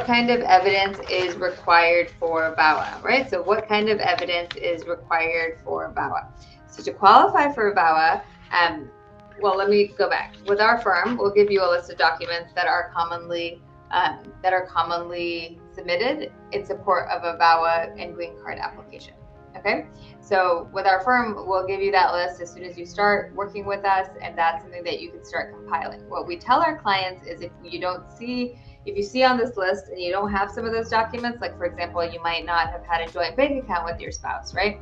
what kind of evidence is required for VAWA, right? So what kind of evidence is required for VAWA? So to qualify for VAWA, well, let me go back. With our firm, we'll give you a list of documents that are commonly submitted in support of a VAWA and green card application. Okay, so with our firm, we'll give you that list as soon as you start working with us, and that's something that you can start compiling. What we tell our clients is if you see on this list and you don't have some of those documents, like for example, you might not have had a joint bank account with your spouse, right?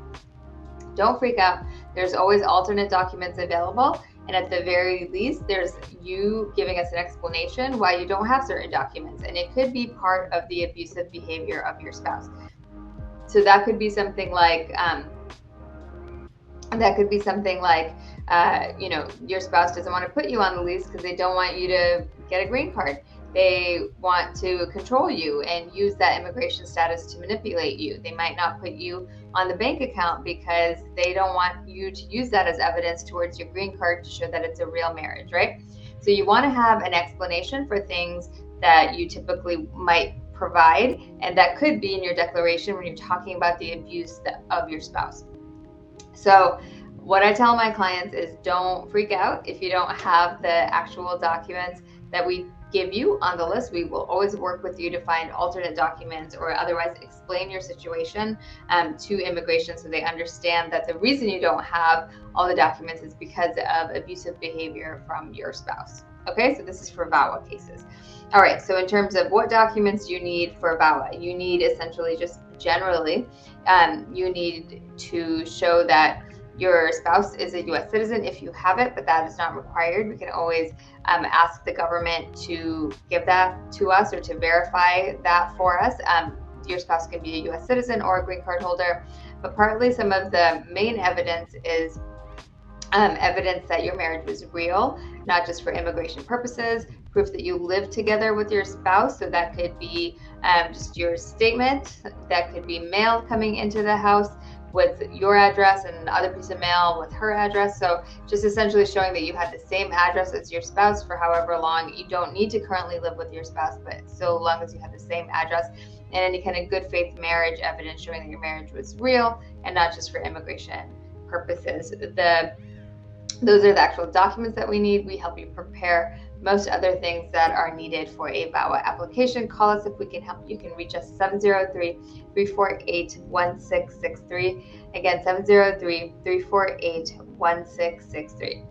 Don't freak out. There's always alternate documents available. And at the very least, there's you giving us an explanation why you don't have certain documents. And it could be part of the abusive behavior of your spouse. So that could be something like, your spouse doesn't want to put you on the lease because they don't want you to get a green card. They want to control you and use that immigration status to manipulate you. They might not put you on the bank account because they don't want you to use that as evidence towards your green card to show that it's a real marriage, right? So you want to have an explanation for things that you typically might provide, and that could be in your declaration when you're talking about the abuse of your spouse. So what I tell my clients is don't freak out if you don't have the actual documents that we give you on the list. We will always work with you to find alternate documents or otherwise explain your situation to immigration so they understand that the reason you don't have all the documents is because of abusive behavior from your spouse. Okay, so this is for VAWA cases. All right, so in terms of what documents you need for VAWA, you need essentially just generally, you need to show that your spouse is a U.S. citizen if you have it, but that is not required. We can always ask the government to give that to us or to verify that for us. Your spouse can be a U.S. citizen or a green card holder, but partly some of the main evidence is evidence that your marriage was real, not just for immigration purposes, proof that you live together with your spouse. So that could be just your statement, that could be mail coming into the house with your address and another piece of mail with her address. So just essentially showing that you had the same address as your spouse for however long. You don't need to currently live with your spouse, but so long as you have the same address, and any kind of good faith marriage evidence showing that your marriage was real and not just for immigration purposes. Those are the actual documents that we need. We help you prepare most other things that are needed for a VAWA application. Call us if we can help. You can reach us 703-348-1663. Again, 703-348-1663.